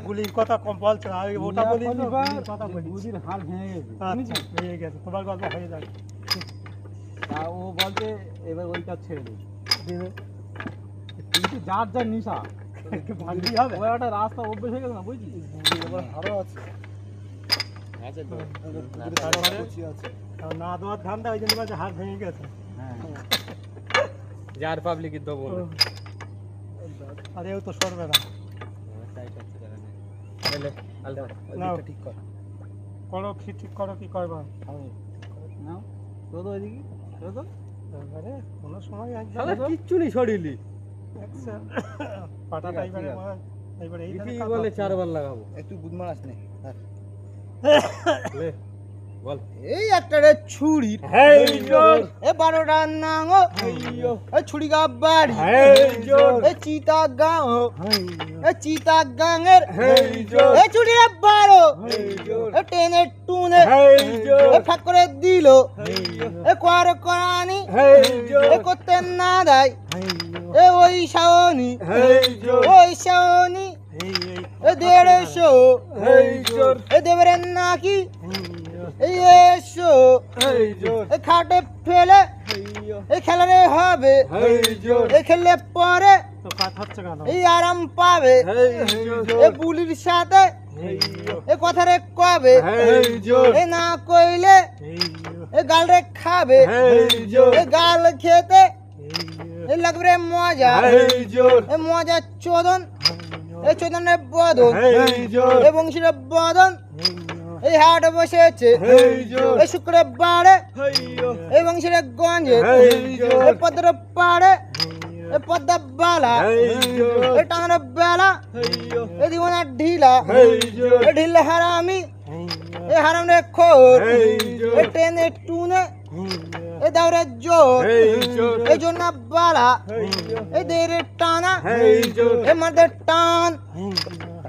গুলির কথা কম বলছো না, ওটা বলি কথা বলি। বুঝির হাল ভেঙে গেছে, আচ্ছা হয়ে গেছে, তোমার গল্প হয়ে যাবে। তা ও বলতে এবার ওই কাজ ছেড়ে দিই, কিন্তু যার যার নিশা ভাগতেই হবে। ওই একটা রাস্তা অভ্যেস হয়ে গেছে না, বুঝলি? এবার আরো আছে না দেওয়ার ধান্দা, ওই জন্য বলছে হাত ভেঙে গেছে। যার পাবলিকের তো বলবে আরে ও তো সরবে না। নাও, ঠিক কর, করো কি ঠিক করো, কি করবা। নাও তো তো এদিকে তো তো এবারে কোনো সময় শালা কিচ্ছু নেই শরীরে। পাটাটা এবারে এবারে এই ইতি বলে 4 বার লাগাবো। একটু বুদ মারাস নে লে বল। এই একটা রে ছুরি হেই জোর, এ 12টা নাঙো হেইয়ো, এ ছুরি গা বাড়ি হেই জোর, এ চিতা গাঁও এ চিতা গাঙের হেই জোর, এ ছুরি রে 12 হেই জোর, এ টেনে টুনে হেই জোর, এ ফাঁক করে দিল হেইয়ো, এ কোয়ার করানি হেই জোর, এ করতে না দেয় এ ওই শাওনি হেই জোর, ওই শাওনি এ 150 হেই জোর, এ দেবের নাকি এই এসো হেই জোর, এ খাটে ফেলে হেইয়ো, এই খেলারে হবে হেই জোর, এই খেললে পরে তো কাজ হচ্ছে কেন? এই আরাম পাবে হেই জোর, এ বুলির সাথে হেইয়ো, এ কথারে কবে হেই জোর, এ না কইলে এ গালরে খাবে হেই জোর, এ গাল খেতে এ লাগবে মজা হেই জোর, এ মজা চোদন এ চোদনের বদন হেই জোর, এ বংশীর বদন এই হাট বসেছে হেই জোর, এ শুক্রবারে হেইয়ো, এই বংশীর গঞ্জে হেই জোর, এ পদ্র পাড়ে এ পদ্মা বালা হেই জোর, এ টাঙানো বেলা হেইয়ো, এ দিবনা ঢিলা হেই জোর, এ ঢিলে হারামি এ হারাম রে খোর হেই জোর, এ ট্রেনে টুনে এ দাউরে জোর হেই জোর, এ জন্য বালা হেইয়ো, এ দেরে টানা হেই জোর, এ মারদে টান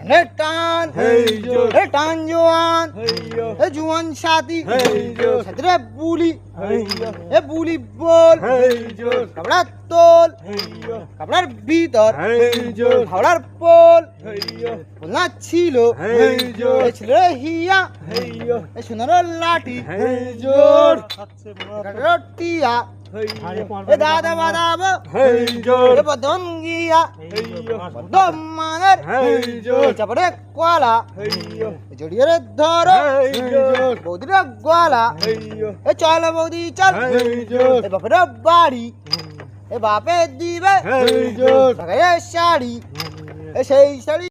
নে টান হেই জোর, এ টান জোয়ান হেইয়ো, এ জুয়ান সাথী হেই জোর, সাথে বুলি হেইয়ো, এ বুলি বল হেই জোর, কাপড়ার তোল হেইয়ো, কাপড়ার ভিতর হেই জোর, হাওড়ার পোল হেইয়ো, না ছিল হেই জোর, এ ছিল হিয়া হেইয়ো, এ সোনার লাঠি হেই জোর, হচ্ছে মনে হয়। রটিয়া হেইয়ো, এ দাদা বাদাবো হেই জোর, এ বদন গিয়া হেইয়ো, দম মানের হেই জোর, চাপড়ে কলা হেইয়ো, জড়িয়ে রে ধরো হেই জোর, বৌদির গলা হেইয়ো, এ চল বৌদি চল হেই জোর, এ বাপের বাড়ি এ বাপে দিবে হেই জোর, শাড়ি এ সেই শাড়ি